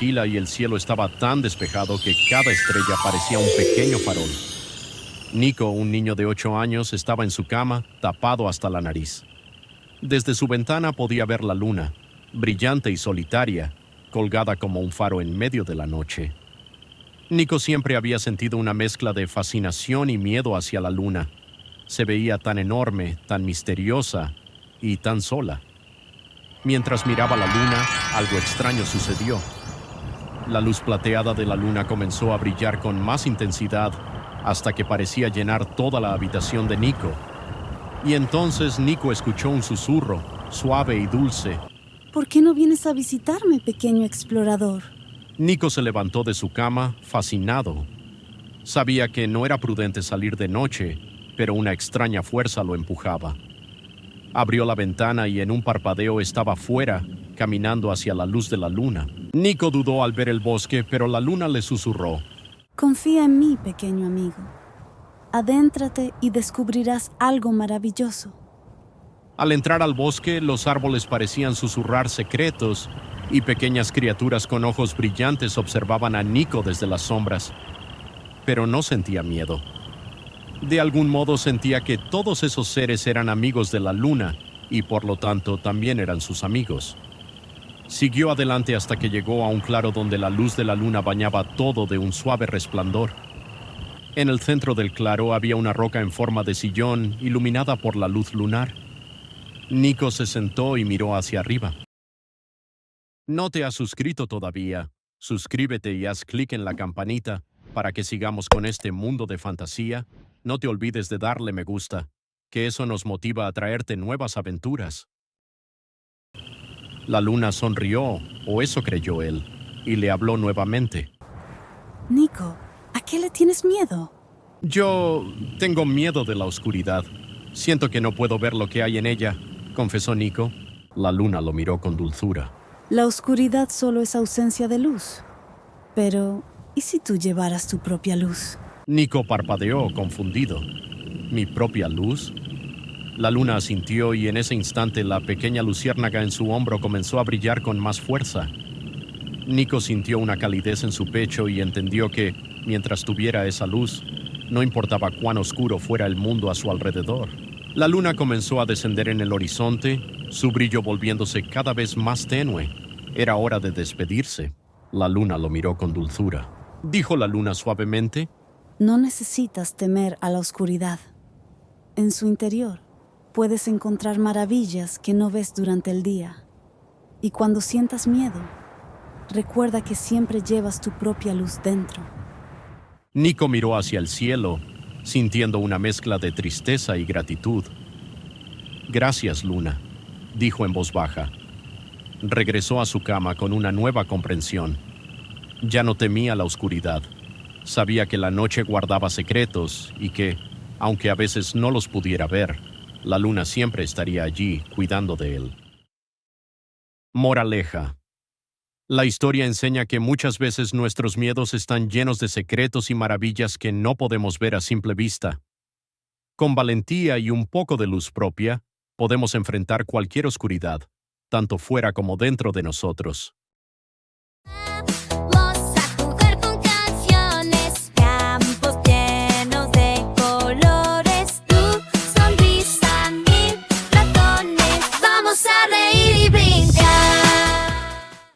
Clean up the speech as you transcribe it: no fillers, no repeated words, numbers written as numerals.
tranquila y el cielo estaba tan despejado que cada estrella parecía un pequeño farol. Nico, un niño de 8 años, estaba en su cama, tapado hasta la nariz. Desde su ventana podía ver la luna, brillante y solitaria, colgada como un faro en medio de la noche. Nico siempre había sentido una mezcla de fascinación y miedo hacia la luna. Se veía tan enorme, tan misteriosa y tan sola. Mientras miraba la luna, algo extraño sucedió. La luz plateada de la luna comenzó a brillar con más intensidad hasta que parecía llenar toda la habitación de Nico. Y entonces Nico escuchó un susurro, suave y dulce. ¿Por qué no vienes a visitarme, pequeño explorador? Nico se levantó de su cama, fascinado. Sabía que no era prudente salir de noche, pero una extraña fuerza lo empujaba. Abrió la ventana y en un parpadeo estaba fuera, caminando hacia la luz de la luna. Nico dudó al ver el bosque, pero la luna le susurró. Confía en mí, pequeño amigo. Adéntrate y descubrirás algo maravilloso. Al entrar al bosque, los árboles parecían susurrar secretos y pequeñas criaturas con ojos brillantes observaban a Nico desde las sombras. Pero no sentía miedo. De algún modo sentía que todos esos seres eran amigos de la luna y por lo tanto también eran sus amigos. Siguió adelante hasta que llegó a un claro donde la luz de la luna bañaba todo de un suave resplandor. En el centro del claro había una roca en forma de sillón iluminada por la luz lunar. Nico se sentó y miró hacia arriba. ¿No te has suscrito todavía? Suscríbete y haz clic en la campanita para que sigamos con este mundo de fantasía. No te olvides de darle me gusta, que eso nos motiva a traerte nuevas aventuras. La luna sonrió, o eso creyó él, y le habló nuevamente. Nico, ¿a qué le tienes miedo? Yo tengo miedo de la oscuridad. Siento que no puedo ver lo que hay en ella, confesó Nico. La luna lo miró con dulzura. La oscuridad solo es ausencia de luz. Pero, ¿y si tú llevaras tu propia luz? Nico parpadeó, confundido. ¿Mi propia luz? La luna asintió y en ese instante la pequeña luciérnaga en su hombro comenzó a brillar con más fuerza. Nico sintió una calidez en su pecho y entendió que, mientras tuviera esa luz, no importaba cuán oscuro fuera el mundo a su alrededor. La luna comenzó a descender en el horizonte, su brillo volviéndose cada vez más tenue. Era hora de despedirse. La luna lo miró con dulzura. Dijo la luna suavemente. No necesitas temer a la oscuridad. En su interior puedes encontrar maravillas que no ves durante el día. Y cuando sientas miedo, recuerda que siempre llevas tu propia luz dentro. Nico miró hacia el cielo, sintiendo una mezcla de tristeza y gratitud. Gracias, luna, dijo en voz baja. Regresó a su cama con una nueva comprensión. Ya no temía la oscuridad. Sabía que la noche guardaba secretos y que, aunque a veces no los pudiera ver, la luna siempre estaría allí, cuidando de él. Moraleja. La historia enseña que muchas veces nuestros miedos están llenos de secretos y maravillas que no podemos ver a simple vista. Con valentía y un poco de luz propia, podemos enfrentar cualquier oscuridad, tanto fuera como dentro de nosotros.